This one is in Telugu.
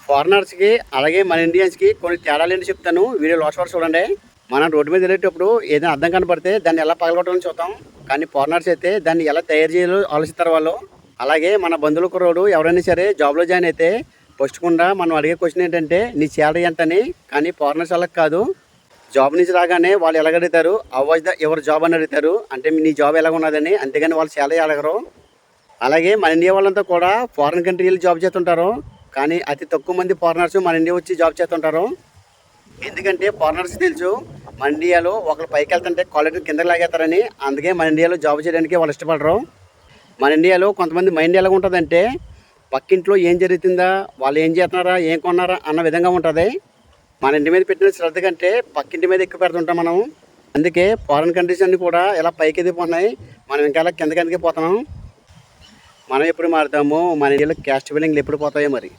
ఫారినర్స్కి అలాగే మన ఇండియన్స్కి కొన్ని తేడాలు ఏంటి చెప్తాను. వీడియో లాస్ట్ వరకు చూడండి. మనం రోడ్డు మీద వెళ్ళేటప్పుడు ఏదైనా అద్దం కనపడితే దాన్ని ఎలా పగలగొట్టాలని చూద్దాం. కానీ ఫారినర్స్ అయితే దాన్ని ఎలా తయారు చేయాలో ఆలోచిస్తారు వాళ్ళు. అలాగే మన బంధువుల కుర్రోడు ఎవరైనా సరే జాబ్లో జాయిన్ అయితే ఫస్ట్ కుండా మనం అడిగే క్వశ్చన్ ఏంటంటే నీ శాలరీ ఎంత అని. కానీ ఫారినర్స్ అలా కాదు. జాబ్ నుంచి రాగానే వాళ్ళు ఎలాగడుగుతారు, అవాజ్ ద ఎవరు జాబ్ అని అడుగుతారు. అంటే నీ జాబ్ ఎలాగ ఉన్నదని. అంతేగాని వాళ్ళు శాలరీ అడగరు. అలాగే మన ఇండియా వాళ్ళంతా కూడా ఫారిన్ కంట్రీలు జాబ్ చేస్తుంటారు. కానీ అతి తక్కువ మంది ఫారినర్స్ మన ఇండియా వచ్చి జాబ్ చేస్తుంటారు. ఎందుకంటే ఫారినర్స్ తెలుసు మన ఇండియాలో ఒకరు పైకి వెళ్తుంటే క్వాలిటీ కిందకి లాగేస్తారని. అందుకే మన ఇండియాలో జాబ్ చేయడానికి వాళ్ళు ఇష్టపడరు. మన ఇండియాలో కొంతమంది మైండ్ ఎలాగ ఉంటుందంటే పక్కింట్లో ఏం జరుగుతుందా, వాళ్ళు ఏం చేస్తున్నారా, ఏం కొన్నారా అన్న విధంగా ఉంటుంది. మన ఇంటి మీద పెట్టిన శ్రద్ధ కంటే పక్కింటి మీద ఎక్కువ పెడుతుంటాం మనం. అందుకే ఫారిన్ కంట్రీస్ అన్నీ కూడా ఇలా పైకి ఎదిగిపోతున్నాయి. మనం ఇంకా అలా కిందకి పోతున్నాం. మనం ఎప్పుడు మారుతామో, మన ఇండియాలో క్యాస్ట్ ఫీలింగ్లు ఎప్పుడు పోతాయో మరి.